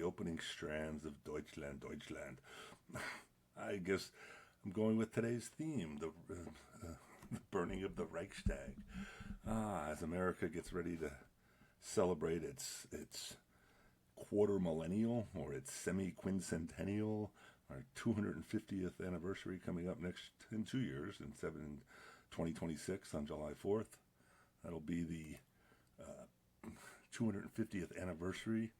opening strands of Deutschland, Deutschland. I guess I'm going with today's theme, the burning of the Reichstag. As America gets ready to celebrate its quarter millennial or its semi-quincentennial, our 250th anniversary coming up next in 2 years, in 2026 on July 4th. That'll be the 250th anniversary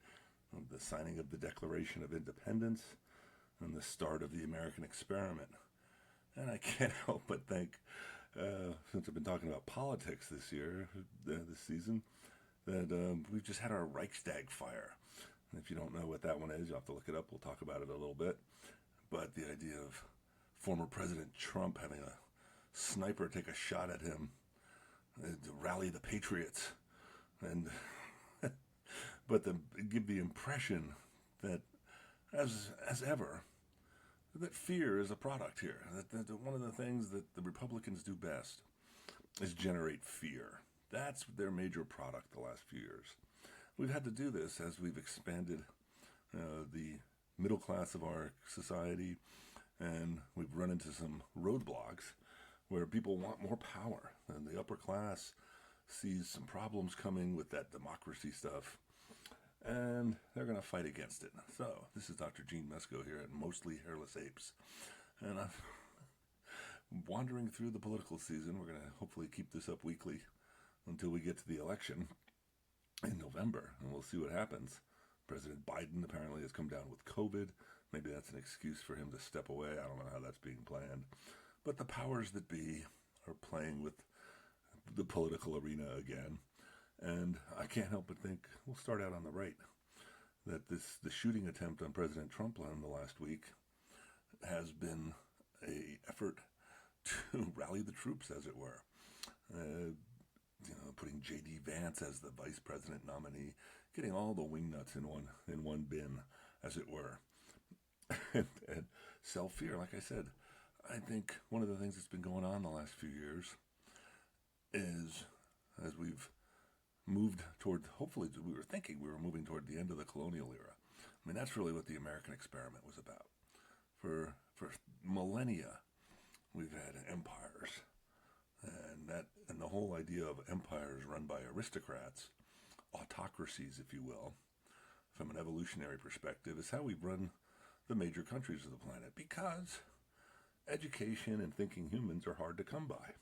of the signing of the Declaration of Independence and the start of the American experiment. And I can't help but think, since I've been talking about politics this year, this season, that we've just had our Reichstag fire. And if you don't know what that one is, you'll have to look it up. We'll talk about it a little bit. But the idea of former President Trump having a sniper take a shot at him to rally the patriots, and but to give the impression that, as ever, that fear is a product here. That one of the things that the Republicans do best is generate fear. That's their major product the last few years. We've had to do this as we've expanded the middle class of our society, and we've run into some roadblocks where people want more power, and the upper class sees some problems coming with that democracy stuff, and they're going to fight against it. So, this is Dr. Gene Mesko here at Mostly Hairless Apes, and I'm wandering through the political season. We're going to hopefully keep this up weekly until we get to the election in November, and we'll see what happens. President Biden apparently has come down with COVID. Maybe that's an excuse for him to step away. I don't know how that's being planned. But the powers that be are playing with the political arena again. And I can't help but think, we'll start out on the right, that the shooting attempt on President Trump in the last week has been an effort to rally the troops, as it were. Putting J.D. Vance as the vice president nominee, getting all the wingnuts in one bin, as it were, and sell fear. Like I said, I think one of the things that's been going on the last few years is, as we've moved toward, hopefully we were thinking we were moving toward the end of the colonial era. I mean, that's really what the American experiment was about. For millennia, we've had empires. And the whole idea of empires run by aristocrats, autocracies, if you will, from an evolutionary perspective, is how we run the major countries of the planet, because education and thinking humans are hard to come by.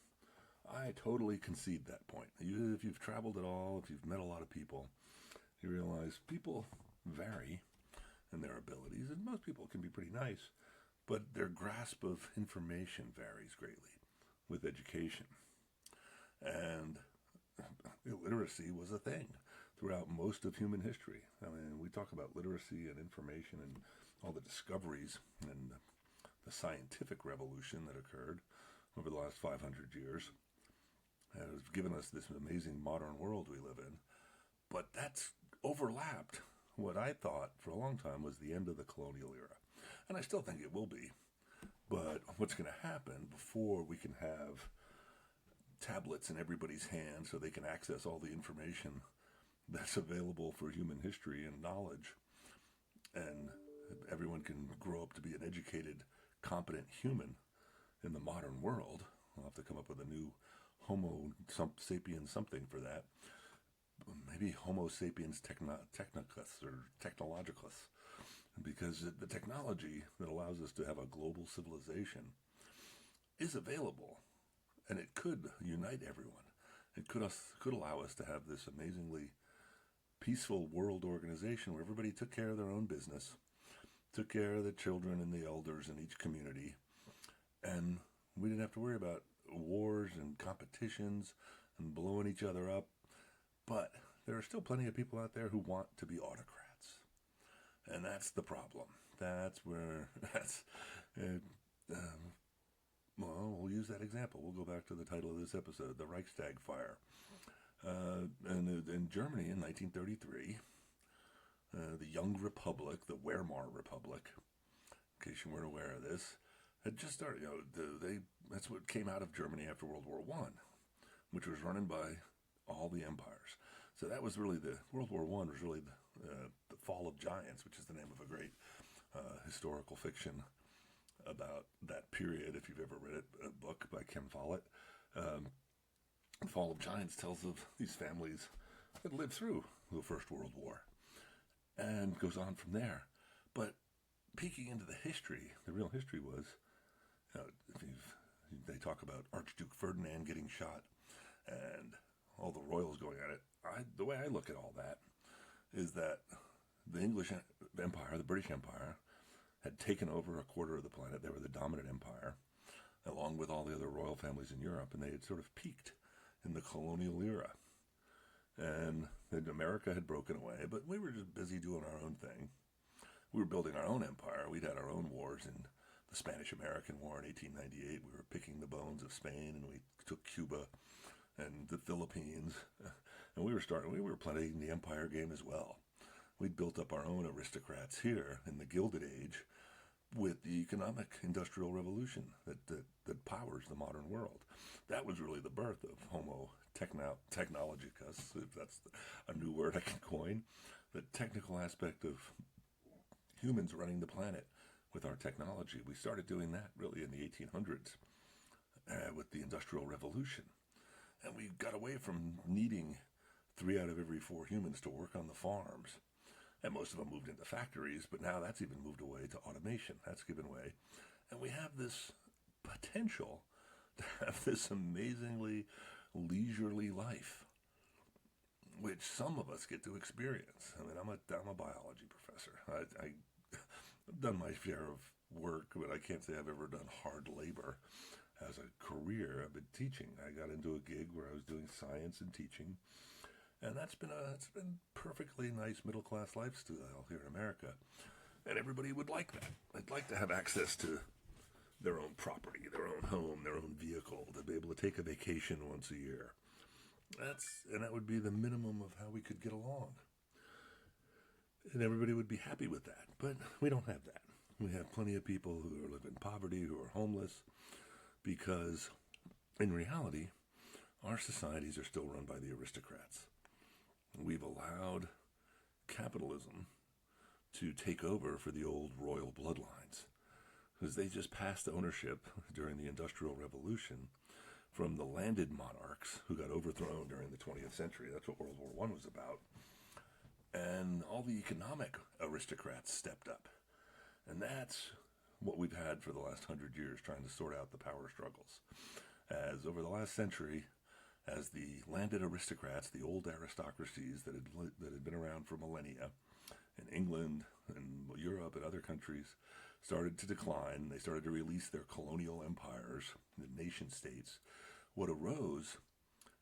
I totally concede that point. If you've traveled at all, if you've met a lot of people, you realize people vary in their abilities, and most people can be pretty nice, but their grasp of information varies greatly with education. And illiteracy was a thing throughout most of human history. I mean, we talk about literacy and information and all the discoveries and the scientific revolution that occurred over the last 500 years has given us this amazing modern world we live in. But that's overlapped what I thought for a long time was the end of the colonial era. And I still think it will be. But what's going to happen before we can have tablets in everybody's hands so they can access all the information that's available for human history and knowledge, and everyone can grow up to be an educated, competent human in the modern world. We'll have to come up with a new Homo sapiens something for that. Maybe Homo sapiens technicus or technologicus, because the technology that allows us to have a global civilization is available, and it could unite everyone. It could allow us to have this amazingly peaceful world organization where everybody took care of their own business, took care of the children and the elders in each community, and we didn't have to worry about wars and competitions and blowing each other up. But there are still plenty of people out there who want to be autocrats, and that's the problem. Well, we'll use that example. We'll go back to the title of this episode, the Reichstag fire. And in Germany in 1933, the Young Republic, the Weimar Republic, in case you weren't aware of this, had just started. That's what came out of Germany after World War I, which was run by all the empires. So that was really World War I was really The Fall of Giants, which is the name of a great historical fiction about that period. If you've ever read it, a book by Ken Follett. The Fall of Giants tells of these families that lived through the First World War and goes on from there. But peeking into the history, the real history was, they talk about Archduke Ferdinand getting shot and all the royals going at it. The way I look at all that is that the English Empire, the British Empire, had taken over a quarter of the planet. They were the dominant empire, along with all the other royal families in Europe, and they had sort of peaked in the colonial era. And then America had broken away, but we were just busy doing our own thing. We were building our own empire. We'd had our own wars in the Spanish-American War in 1898. We were picking the bones of Spain, and we took Cuba and the Philippines. And we were playing the empire game as well. We'd built up our own aristocrats here in the Gilded Age with the economic industrial revolution that powers the modern world. That was really the birth of Homo technologicus, if that's a new word I can coin. The technical aspect of humans running the planet with our technology. We started doing that really in the 1800s with the Industrial Revolution. And we got away from needing 3 out of every 4 humans to work on the farms. And most of them moved into factories, but now that's even moved away to automation. That's given way. And we have this potential to have this amazingly leisurely life, which some of us get to experience. I mean, I'm a biology professor. I've done my share of work, but I can't say I've ever done hard labor as a career. I've been teaching. I got into a gig where I was doing science and teaching, and it's been perfectly nice middle class lifestyle here in America, and everybody would like that. They'd like to have access to their own property, their own home, their own vehicle, to be able to take a vacation once a year. That would be the minimum of how we could get along. And everybody would be happy with that. But we don't have that. We have plenty of people who live in poverty, who are homeless, because in reality, our societies are still run by the aristocrats. We've allowed capitalism to take over for the old royal bloodlines, because they just passed ownership during the Industrial Revolution from the landed monarchs who got overthrown during the 20th century. That's what World War I was about. And all the economic aristocrats stepped up. And that's what we've had for the last 100 years, trying to sort out the power struggles. As over the last century, as the landed aristocrats, the old aristocracies that had been around for millennia in England and Europe and other countries, started to decline. They started to release their colonial empires, the nation states. What arose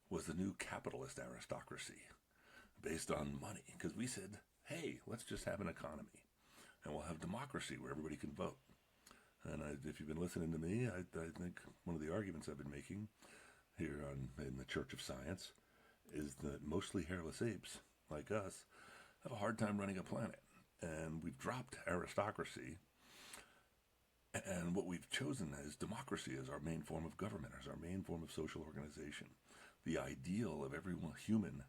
was the new capitalist aristocracy based on money, because we said, hey, let's just have an economy and we'll have democracy where everybody can vote. And if you've been listening to me, I think one of the arguments I've been making here in the Church of Science is that mostly hairless apes like us have a hard time running a planet, and we've dropped aristocracy. And what we've chosen is democracy as our main form of government, as our main form of social organization. The ideal of every human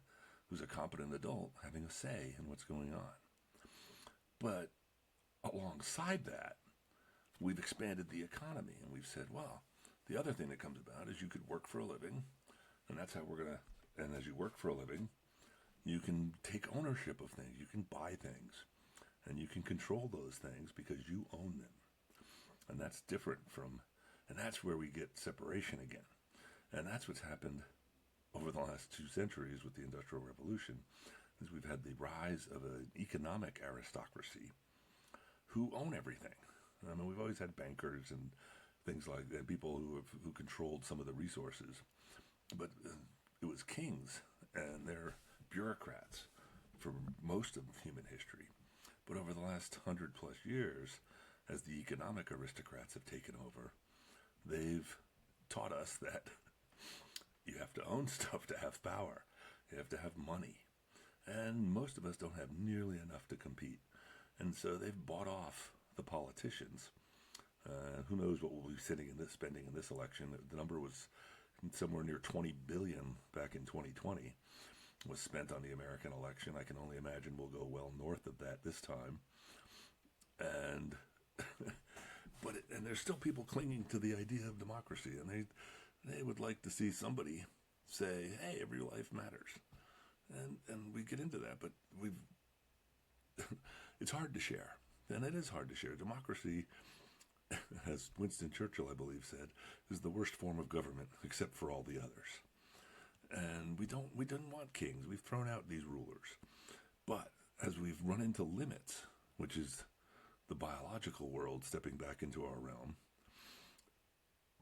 who's a competent adult having a say in what's going on. But alongside that, we've expanded the economy, and we've said, well, the other thing that comes about is you could work for a living, and that's how we're going to, and as you work for a living, you can take ownership of things, you can buy things, and you can control those things because you own them. And that's different and that's where we get separation again. And that's what's happened over the last 2 centuries with the Industrial Revolution, is we've had the rise of an economic aristocracy who own everything. I mean, we've always had bankers and things like that, people who controlled some of the resources. But it was kings and their bureaucrats for most of human history. But over the last 100+ years, as the economic aristocrats have taken over, they've taught us that you have to own stuff to have power. You have to have money. And most of us don't have nearly enough to compete. And so they've bought off the politicians. Who knows what we'll be spending in this election. The number was somewhere near $20 billion back in 2020. was spent on the American election. I can only imagine we'll go well north of that this time. And and there's still people clinging to the idea of democracy, and they would like to see somebody say, "Hey, every life matters," and we get into that, but we've it's hard to share, and it is hard to share. Democracy, as Winston Churchill, I believe, said, is the worst form of government except for all the others. And we didn't want kings. We've thrown out these rulers, but as we've run into limits, which is the biological world stepping back into our realm,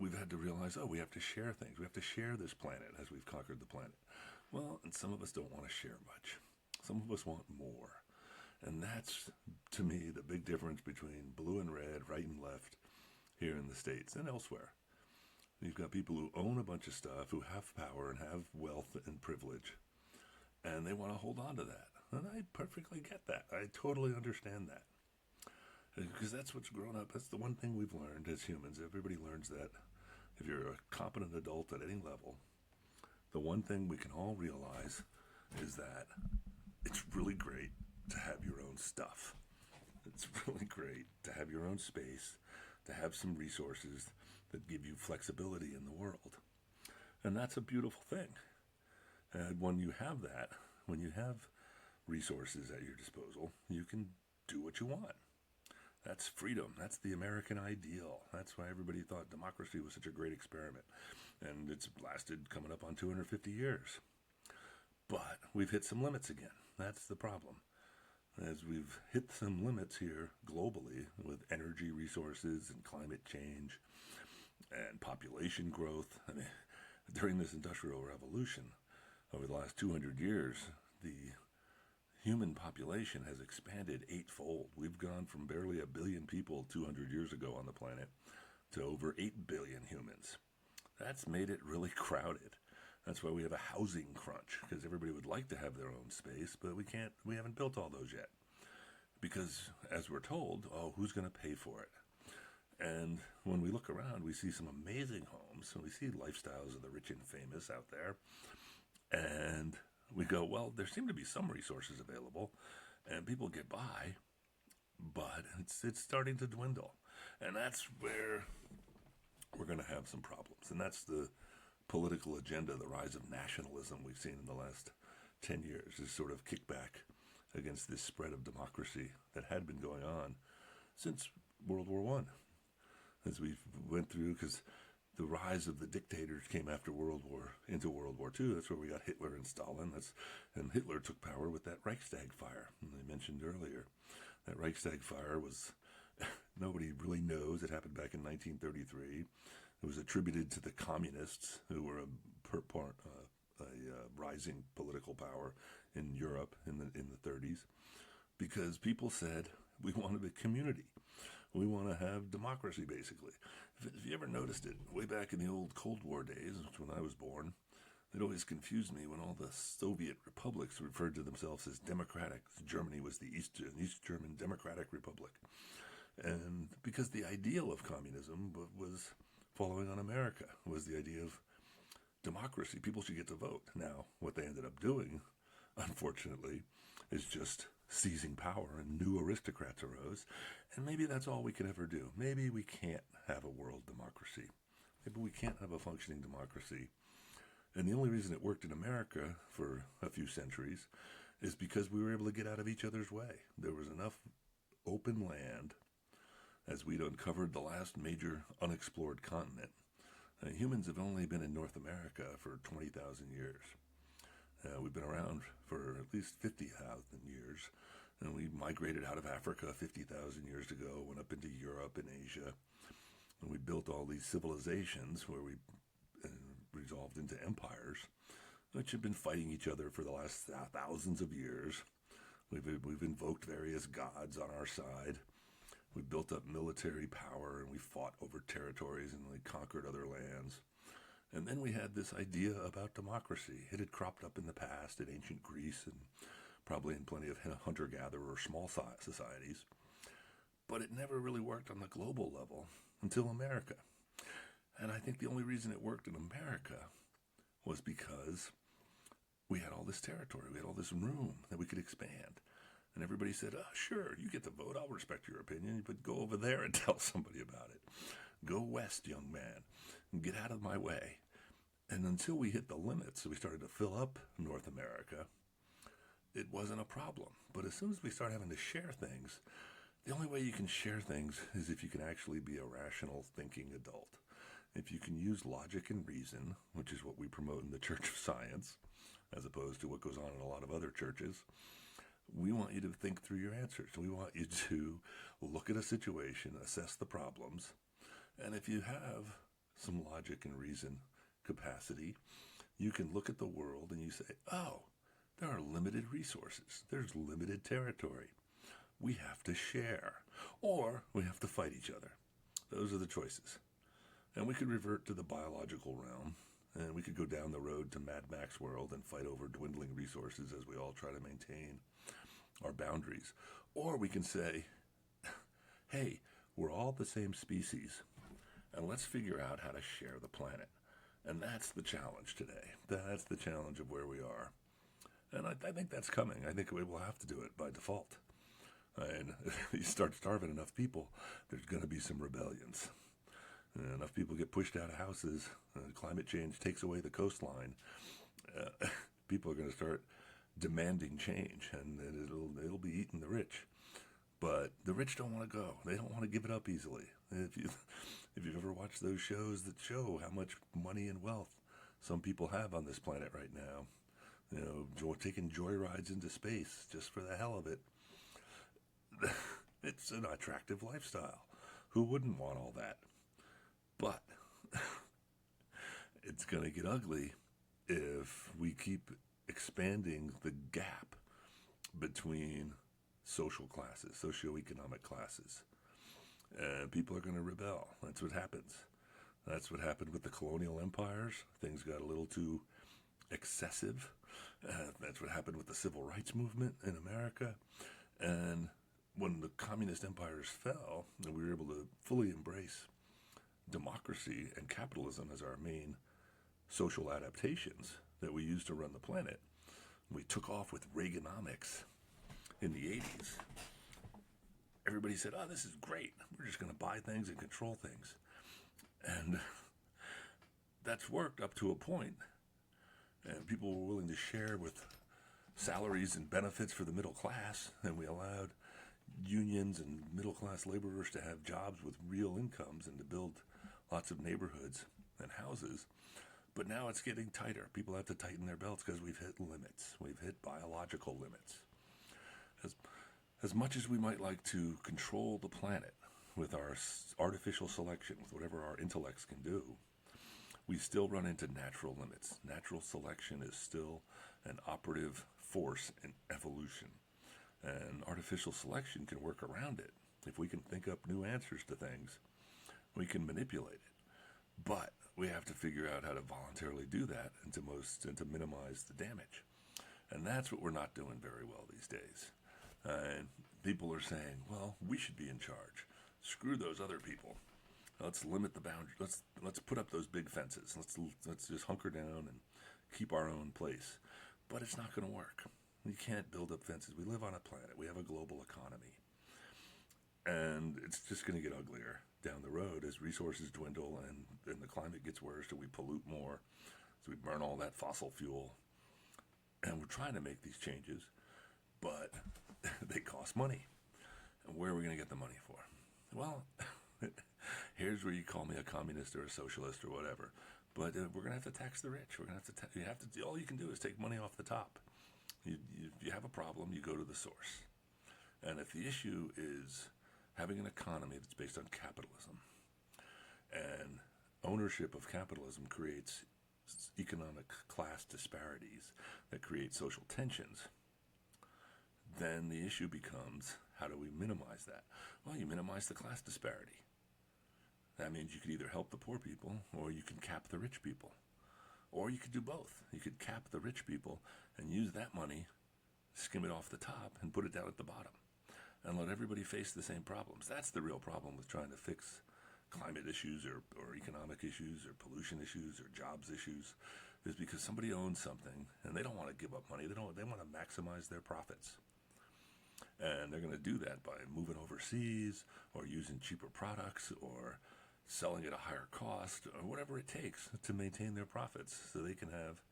we've had to realize, we have to share things. We have to share this planet as we've conquered the planet. Well, and some of us don't want to share much. Some of us want more. And that's, to me, the big difference between blue and red, right and left, here in the States and elsewhere. You've got people who own a bunch of stuff, who have power and have wealth and privilege, and they want to hold on to that. And I perfectly get that. I totally understand that. Because that's what's grown up. That's the one thing we've learned as humans. Everybody learns that if you're a competent adult at any level, the one thing we can all realize is that it's really great to have your own stuff. It's really great to have your own space, to have some resources that give you flexibility in the world. And that's a beautiful thing. And when you have that, when you have resources at your disposal, you can do what you want. That's freedom. That's the American ideal. That's why everybody thought democracy was such a great experiment. And it's lasted coming up on 250 years. But we've hit some limits again. That's the problem. As we've hit some limits here globally with energy resources and climate change and population growth. I mean, during this Industrial Revolution, over the last 200 years, the human population has expanded eightfold. We've gone from barely 1 billion people 200 years ago on the planet to over 8 billion humans. That's made it really crowded. That's why we have a housing crunch, because everybody would like to have their own space, but we haven't built all those yet. Because, as we're told, who's going to pay for it? And when we look around, we see some amazing homes, and we see lifestyles of the rich and famous out there. And we go, well, there seem to be some resources available, and people get by, but it's starting to dwindle. And that's where we're going to have some problems. And that's the political agenda, the rise of nationalism we've seen in the last 10 years, is sort of kickback against this spread of democracy that had been going on since World War I. As we went through, because the rise of the dictators came after into World War II. That's where we got Hitler and Stalin. And Hitler took power with that Reichstag fire, and I mentioned earlier. That Reichstag fire was, nobody really knows. It happened back in 1933. It was attributed to the communists, who were a rising political power in Europe in the 30s, because people said, we want a community. We want to have democracy, basically. If you ever noticed it, way back in the old Cold War days, when I was born, it always confused me when all the Soviet republics referred to themselves as democratic. Germany was the East German Democratic Republic. And because the ideal of communism was following on America, was the idea of democracy. People should get to vote. Now, what they ended up doing, unfortunately, is just seizing power, and new aristocrats arose. And maybe that's all we can ever do. Maybe we can't have a world democracy. Maybe we can't have a functioning democracy. And the only reason it worked in America for a few centuries is because we were able to get out of each other's way. There was enough open land, as we'd uncovered the last major unexplored continent. Humans have only been in North America for 20,000 years. We've been around for at least 50,000 years, and we migrated out of Africa 50,000 years ago, went up into Europe and Asia, and we built all these civilizations where we resolved into empires, which have been fighting each other for the last thousands of years. We've invoked various gods on our side. We built up military power, and we fought over territories, and we conquered other lands. And then we had this idea about democracy. It had cropped up in the past in ancient Greece and probably in plenty of hunter-gatherer or small societies. But it never really worked on the global level until America. And I think the only reason it worked in America was because we had all this territory, we had all this room that we could expand. And everybody said, oh, sure, you get to vote, I'll respect your opinion, but go over there and tell somebody about it. Go west, young man, and get out of my way. And until we hit the limits, we started to fill up North America, it wasn't a problem. But as soon as we start having to share things, the only way you can share things is if you can actually be a rational thinking adult. If you can use logic and reason, which is what we promote in the Church of Science, as opposed to what goes on in a lot of other churches, we want you to think through your answers. We want you to look at a situation, assess the problems, and if you have some logic and reason capacity, you can look at the world and you say, oh, there are limited resources. There's limited territory. We have to share, or we have to fight each other. Those are the choices. And we could revert to the biological realm, and we could go down the road to Mad Max world and fight over dwindling resources as we all try to maintain our boundaries. Or we can say, hey, we're all the same species, and let's figure out how to share the planet. And that's the challenge today. That's the challenge of where we are. And I think that's coming. I think we will have to do it by default. And if you start starving enough people, there's going to be some rebellions. Enough people get pushed out of houses, climate change takes away the coastline, people are going to start demanding change, and it'll be eating the rich. But the rich don't want to go. They don't want to give it up easily. If you've ever watched those shows that show how much money and wealth some people have on this planet right now, taking joyrides into space just for the hell of it, it's an attractive lifestyle. Who wouldn't want all that? But it's going to get ugly if we keep expanding the gap between social classes, socioeconomic classes. People are going to rebel. That's what happens. That's what happened with the colonial empires. Things got a little too excessive. That's what happened with the civil rights movement in America. And when the communist empires fell, and we were able to fully embrace democracy and capitalism as our main social adaptations that we use to run the planet, we took off with Reaganomics in the 80s. Everybody said, oh, this is great. We're just going to buy things and control things. And that's worked up to a point. And people were willing to share with salaries and benefits for the middle class, and we allowed unions and middle-class laborers to have jobs with real incomes and to build lots of neighborhoods and houses. But now it's getting tighter. People have to tighten their belts because we've hit limits. We've hit biological limits. As much as we might like to control the planet with our artificial selection, with whatever our intellects can do, we still run into natural limits. Natural selection is still an operative force in evolution. And artificial selection can work around it. If we can think up new answers to things, we can manipulate it. But we have to figure out how to voluntarily do that and to minimize the damage. And that's what we're not doing very well these days. And people are saying, well, we should be in charge. Screw those other people. Let's limit the boundary. Let's put up those big fences. Let's just hunker down and keep our own place. But it's not going to work. You can't build up fences. We live on a planet. We have a global economy. And it's just going to get uglier down the road as resources dwindle and the climate gets worse, so we pollute more, so we burn all that fossil fuel. And we're trying to make these changes, but they cost money. And where are we going to get the money for? Well, here's where you call me a communist or a socialist or whatever. But we're going to have to tax the rich. We're going to have to. All you can do is take money off the top. You have a problem, you go to the source. And if the issue is having an economy that's based on capitalism, and ownership of capitalism creates economic class disparities that create social tensions, then the issue becomes, how do we minimize that? Well, you minimize the class disparity. That means you could either help the poor people, or you can cap the rich people. Or you could do both. You could cap the rich people and use that money, skim it off the top, and put it down at the bottom. And let everybody face the same problems. That's the real problem with trying to fix climate issues or economic issues or pollution issues or jobs issues. is because somebody owns something and they don't want to give up money. They want to maximize their profits. And they're going to do that by moving overseas or using cheaper products or selling at a higher cost or whatever it takes to maintain their profits so they can have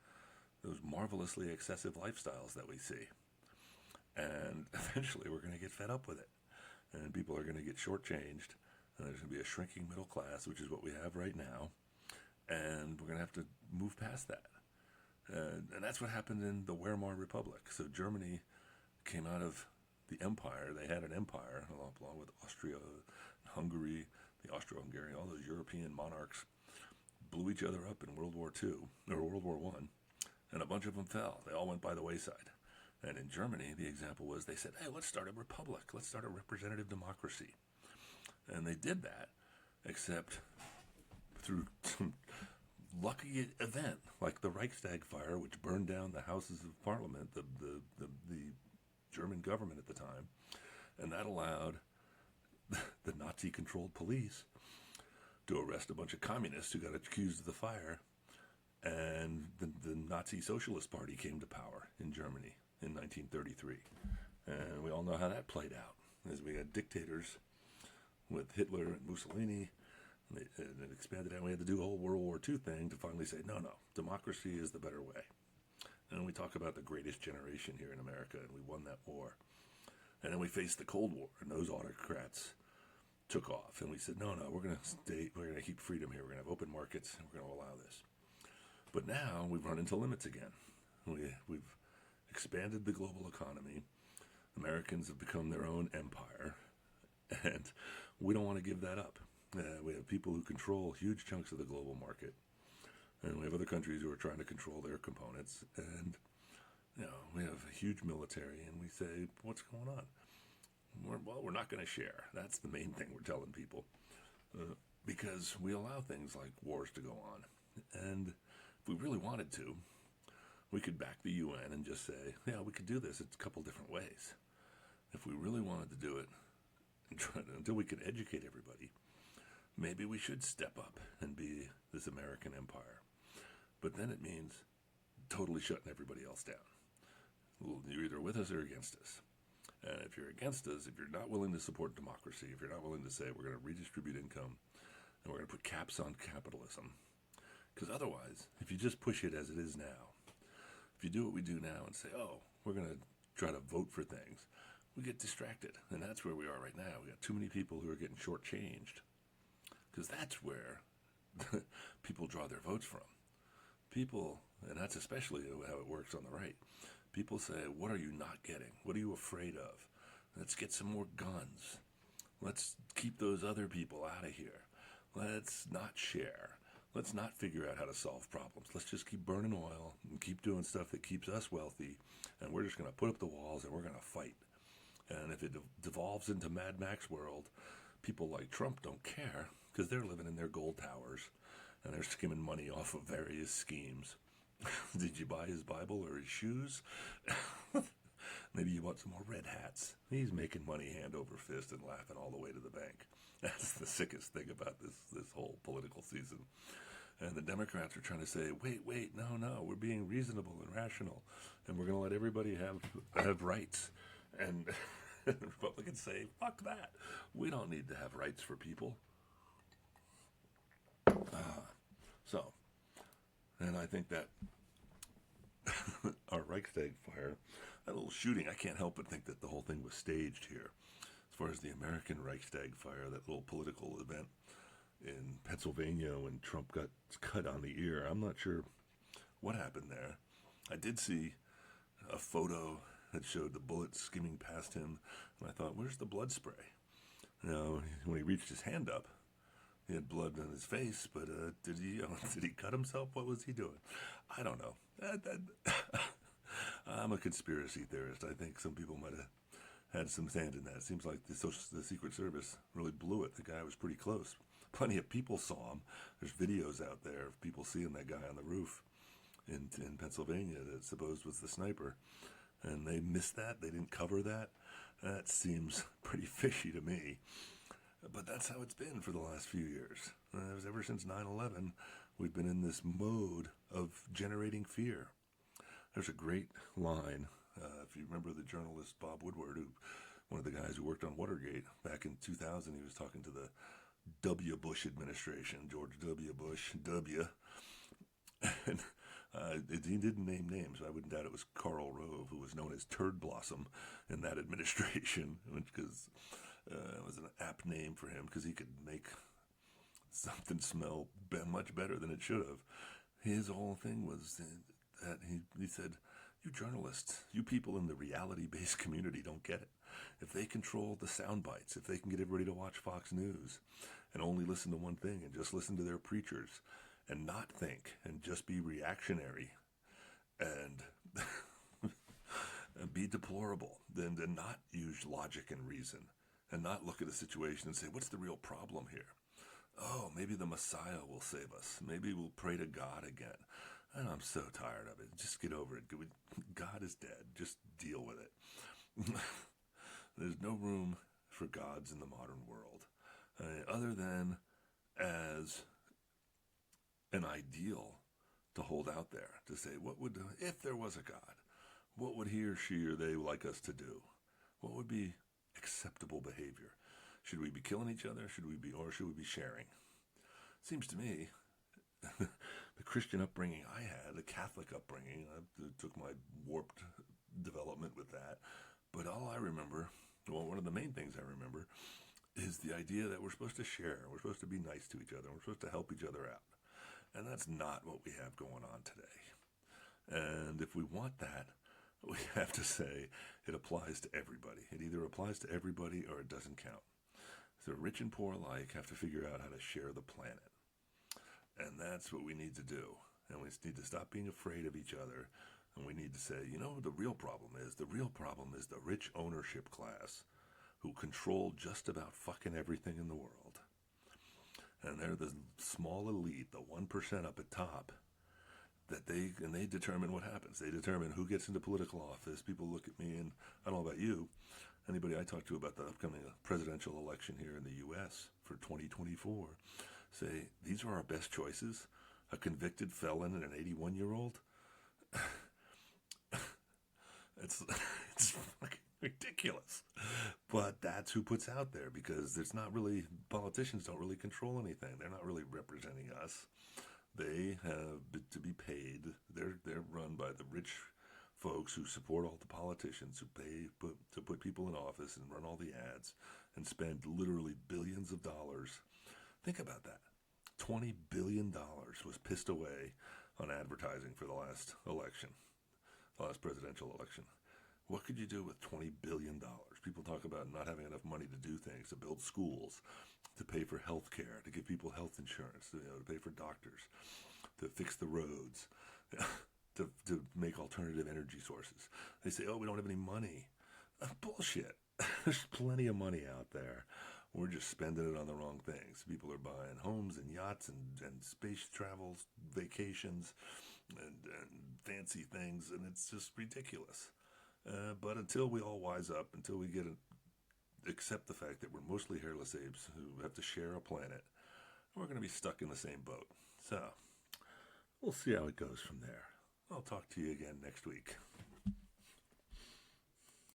those marvelously excessive lifestyles that we see. And eventually we're going to get fed up with it. And people are going to get shortchanged. And there's going to be a shrinking middle class, which is what we have right now. And we're going to have to move past that. And that's what happened in the Weimar Republic. So Germany came out of the empire. They had an empire along with Austria, Hungary, the Austro-Hungarian, all those European monarchs blew each other up in World War II, or World War I, and a bunch of them fell. They all went by the wayside. And in Germany, the example was they said, hey, let's start a republic. Let's start a representative democracy. And they did that, except through some lucky event, like the Reichstag fire, which burned down the Houses of Parliament, the German government at the time, and that allowed the Nazi-controlled police to arrest a bunch of communists who got accused of the fire, and the Nazi Socialist Party came to power in Germany in 1933. And we all know how that played out, as we had dictators with Hitler and Mussolini, and it expanded out. We had to do a whole World War II thing to finally say, no, democracy is the better way. And we talk about the greatest generation here in America, and we won that war. And then we faced the Cold War, and those autocrats took off. And we said, no, we're going to keep freedom here. We're going to have open markets, and we're going to allow this. But now we've run into limits again. We've expanded the global economy. Americans have become their own empire, and we don't want to give that up. We have people who control huge chunks of the global market. And we have other countries who are trying to control their components. And, we have a huge military, and we say, what's going on? We're not going to share. That's the main thing we're telling people. Because we allow things like wars to go on. And if we really wanted to, we could back the UN and just say, yeah, we could do this. It's a couple different ways. If we really wanted to do it, until we can educate everybody, maybe we should step up and be this American empire. But then it means totally shutting everybody else down. You're either with us or against us. And if you're against us, if you're not willing to support democracy, if you're not willing to say we're going to redistribute income and we're going to put caps on capitalism, because otherwise, if you just push it as it is now, if you do what we do now and say, oh, we're going to try to vote for things, we get distracted. And that's where we are right now. We got too many people who are getting shortchanged. Because that's where people draw their votes from. People, and that's especially how it works on the right, people say, what are you not getting? What are you afraid of? Let's get some more guns. Let's keep those other people out of here. Let's not share. Let's not figure out how to solve problems. Let's just keep burning oil and keep doing stuff that keeps us wealthy, and we're just going to put up the walls and we're going to fight. And if it devolves into Mad Max world, people like Trump don't care because they're living in their gold towers and they're skimming money off of various schemes. Did you buy his Bible or his shoes? Maybe you bought some more red hats. He's making money hand over fist and laughing all the way to the bank. That's the sickest thing about this whole political season. And the Democrats are trying to say, wait, no, we're being reasonable and rational, and we're going to let everybody have rights. And Republicans say, fuck that. We don't need to have rights for people. And I think that our Reichstag fire, that little shooting, I can't help but think that the whole thing was staged here. As far as the American Reichstag fire, that little political event in Pennsylvania when Trump got cut on the ear, I'm not sure what happened there. I did see a photo that showed the bullets skimming past him, and I thought, where's the blood spray? When he reached his hand up, he had blood on his face, but did he cut himself? What was he doing? I don't know. I'm a conspiracy theorist. I think some people might have had some sand in that. It seems like the Secret Service really blew it. The guy was pretty close. Plenty of people saw him. There's videos out there of people seeing that guy on the roof in Pennsylvania that supposed was the sniper. And they missed that. They didn't cover that. That seems pretty fishy to me. But that's how it's been for the last few years. It was ever since 9/11. We've been in this mode of generating fear. There's a great line, if you remember the journalist Bob Woodward, who one of the guys who worked on Watergate back in 2000. He was talking to the W. Bush administration, George W. Bush, W. And he didn't name names. I wouldn't doubt it was Karl Rove, who was known as Turd Blossom in that administration, because it was an apt name for him because he could make something smell much better than it should have. His whole thing was that he said, you journalists, you people in the reality-based community don't get it. If they control the sound bites, if they can get everybody to watch Fox News and only listen to one thing and just listen to their preachers and not think and just be reactionary and, and be deplorable, then to not use logic and reason and not look at a situation and say, what's the real problem here? Oh, maybe the Messiah will save us. Maybe we'll pray to God again. And I'm so tired of it. Just get over it. God is dead. Just deal with it. There's no room for gods in the modern world, other than as an ideal to hold out there, to say, what would, if there was a God, what would he or she or they like us to do? What would be acceptable behavior? Should we be killing each other? Or should we be sharing? Seems to me, the Christian upbringing I had, the Catholic upbringing, I took my warped development with that. But all I remember, well, one of the main things I remember is the idea that we're supposed to share. We're supposed to be nice to each other. We're supposed to help each other out. And that's not what we have going on today. And if we want that, we have to say it applies to everybody. It either applies to everybody or it doesn't count. So rich and poor alike have to figure out how to share the planet. And that's what we need to do. And we need to stop being afraid of each other. And we need to say, you know what the real problem is? The real problem is the rich ownership class who control just about fucking everything in the world. And they're the small elite, the 1% up at top, that they determine what happens. They determine who gets into political office. People look at me, and I don't know about you, anybody I talk to about the upcoming presidential election here in the U.S. for 2024, say, these are our best choices? A convicted felon and an 81-year-old? It's fucking ridiculous. But that's who puts out there, because it's not really, politicians don't really control anything. They're not really representing us. They have to be paid. They're run by the rich folks who support all the politicians, who pay to put people in office and run all the ads and spend literally billions of dollars. Think about that. $20 billion was pissed away on advertising for the last election, the last presidential election. What could you do with $20 billion? People talk about not having enough money to do things, to build schools, to pay for health care, to give people health insurance, to pay for doctors, to fix the roads, to make alternative energy sources. They say, oh, we don't have any money. Bullshit. There's plenty of money out there. We're just spending it on the wrong things. People are buying homes and yachts and space travels, vacations, and fancy things, and it's just ridiculous. But until we all wise up, until we accept the fact that we're mostly hairless apes who have to share a planet, we're going to be stuck in the same boat. So, we'll see how it goes from there. I'll talk to you again next week.